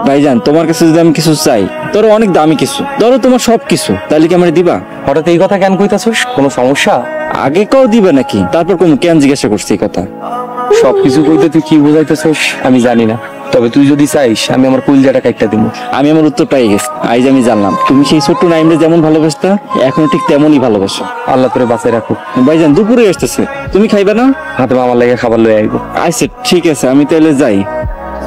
ভাইজান তোমার কাছে যদি আমি কিছু চাই, ধরো অনেক দামি কিছু, ধরো তোমার সব কিছু, তাহলে কি আমার দিবা? হঠাৎ এই কথা কেন কইতাছস? কোনো সমস্যা? আগে কেউ দিবে নাকি, তারপর কোন কেন জিজ্ঞাসা করছি এই কথা? সবকিছু কইতে তুই কি বুঝাইতেছস আমি জানি না, তবে তুই যদি চাইস আমি আমার কুলজাটা কাটটা দিব। আমি আমার উত্তর পাই গেছি, আজ আমি জানলাম তুমি সেই ছোট্ট নাইমরে যেমন ভালোবাসতা এখনো ঠিক তেমনই ভালোবাসো। আল্লাহ তোরে বাঁচাই রাখুক। ভাইজান দুপুরে আসতেছে, তুমি খাইবে না? হাতে আমার লাগে খাবার লয়ে আইব। আচ্ছা ঠিক আছে, আমি তাহলে যাই।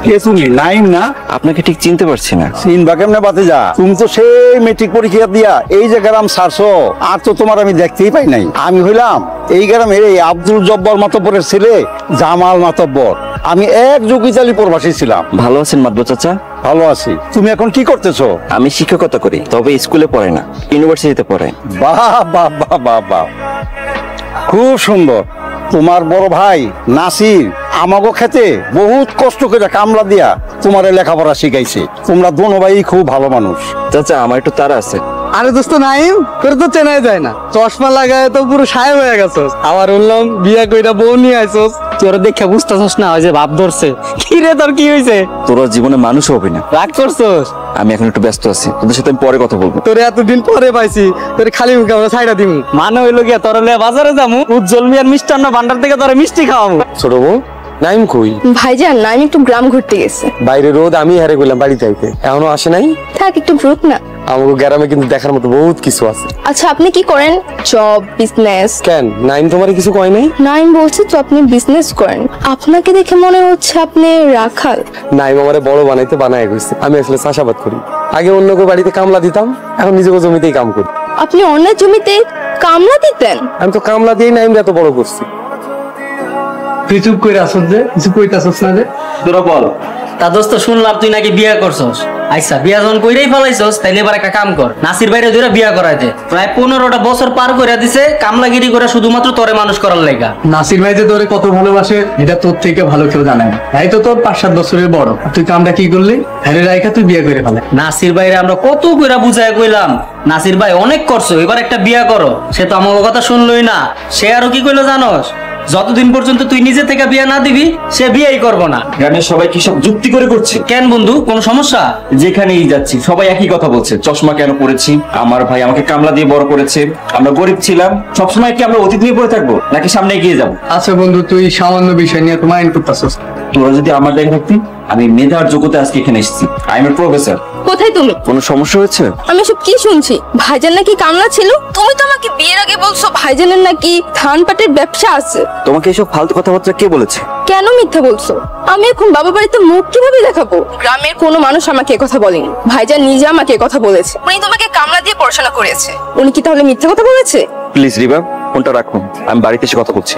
কে তুমি? নাইম না? আপনাকে ঠিক চিনতে পারছি না। চিনবা কেমনে বাতে যা? তুমি তো সেই মেট্রিক পরীক্ষা দিয়া এই যে গ্রাম ছাড়ছো, আর তো তোমার আমি দেখতেই পাই নাই। আমি হইলাম এই গ্রামের এই আব্দুল জব্বার মাতব্বরের ছেলে জামাল মাতব্বর। আমি এক যুগ ইতালি প্রবাসী ছিলাম। ভালো আছেন মাদবর চাচা? ভালো আছি। তুমি এখন কি করতেছো? আমি শিক্ষকতা করি, তবে স্কুলে পড়াই না, ইউনিভার্সিটিতে পড়াই। বাহ বাহ বাহ বাহ বাহ, খুব সুন্দর। তোমার বড় ভাই নাসির আমাগো খেতে বহুত কষ্ট করে কামলা দিয়া তোমার লেখাপড়া শিখাইছে। তোমরা দোনো ভাই খুব ভালো মানুষ। চাচা আমার একটু তাড়া আছে। আরে দোস্ত নাইম, তোর তো চেনাই যায় না, চশমা লাগায় তো পুরো সাহেব হয়ে গেছস। আবার বললাম বিয়া কইরা বউ নিয়ে আইছস, তোর দেখে বুঝতেছস না ওই যে ভাব ধরছে। কি রে তোর কি হইছে? তোর জীবনে মানুষ হবে না। রাগ করছস? আমি এখন একটু ব্যস্ত আছি, তোদের সাথে আমি পরে কথা বলবো। তোরে এতদিন পরে পাইছি, তোরে খালি মুখে আমরা ছাইড়া দিমু। মানে হইলো গিয়া তোর লিয়া বাজারে যামু, উজ্জ্বল মিয়ার মিষ্টান্ন ভান্ডার থেকে তোরে মিষ্টি খাওয়াবো। ছোট বউ নাইম কই? ভাইজান নাইম একটু গ্রাম ঘুরতে গেছে। বাইরে রোদ, আমি হারে গেলাম বাড়িতে আইতে, এখনো আসে নাই। থাক একটু ঘুরুক না। আমাকে গ্রামে কিন্তু দেখার মতো বহুত কিছু আছে। আচ্ছা আপনি কি করেন? Job, business? কেন নাইম তোমার কিছু কয় নাই? নাইম বলছে তো আপনি বিজনেস করেন, আপনাকে দেখে মনে হচ্ছে আপনি রাখাল। নাইম আমারে বড় বানাইতে বানায় গেছে। আমি আসলে চাষাবাদ করি, আগে অন্য কেউ বাড়িতে কামলা দিতাম, এখন নিজেকে জমিতেই কাম করি। আপনি অন্যের জমিতে কামলা দিতেন? আমি তো কামলা দিয়েই নাইম এত বড় করছি। তুই চুপ করে আসছ যে, কিছু কইতাছস না যে? তোরা বল। তা দোস্ত শুনলাম তুই নাকি বিয়া করছস। আচ্ছা বিয়া যখন কইরাই ফেলাইছস, তাইলে এবার একটা কাম কর, নাসির বাইরে ধরে বিয়া করাইতে। প্রায় 15টা বছর পার করে দিছে কামলাগিরি করে শুধুমাত্র তোরে মানুষ করার লাইগা। নাসির ভাই যে তোরে কত ভালোবাসে এটা তোর থেকে ভালো কেউ জানে না। তাই তো তোর 5-7 বছরের বড়, তুই কামটা কি করলি? হ্যারে রাইখা তুই বিয়ে করে ফেলে। নাসির বাইরে আমরা কত কইরা বুঝায় কইলাম, নাসির ভাই অনেক করছো, এবার একটা বিয়া করো। সে তো আমার কথা শুনলই না। সে আরো কি কইলো জানোস? যতদিন পর্যন্ত তুই নিজে থেকে বিয়া না দিবি সে বিয়েই করবো না। গ্রামের সবাই কি সব যুক্তি করে করছে? কেন বন্ধু, কোনো সমস্যা? যেখানেই যাচ্ছি সবাই একই কথা বলছে, চশমা কেন পরেছি, আমার ভাই আমাকে কামলা দিয়ে বড় করেছে, আমরা গরিব ছিলাম, সবসময় কি আমরা অতীত নিয়ে পড়ে থাকবো নাকি সামনে এগিয়ে যাবো? আচ্ছা বন্ধু, তুই সামান্য বিষয় নিয়ে তো মাইন্ড করতেছস। তোরা যদি আমার জায়গায় থাকতি, আমি মেধার যোগ্যতা আজকে এখানে এসেছি। I M a professor. কোথায় তুমি? কোনো সমস্যা হয়েছে? আমি সব কি শুনছি? ভাইজান নাকি কামলা ছিল? তুমি তো আমাকে বিয়ের আগে বলছো ভাইজানের নাকি ধান পাটের ব্যবসা আছে। তোমাকে এসব ফালতু কথাবার্তা কে বলেছে? কেন মিথ্যা বলছো? আমি এখন বাবা বাড়িতে মুখ কিভাবে দেখাবো? গ্রামের কোনো মানুষ আমাকে কথা বলেনি, ভাইজান নিজে আমাকে কথা বলেছে। উনি তোমাকে কামলা দিয়ে পড়াশোনা করেছে। উনি কি তাহলে মিথ্যা কথা বলেছে? প্লিজ রিবা, ফোনটা রাখুন, আমি বাড়িতে এসে কথা বলছি।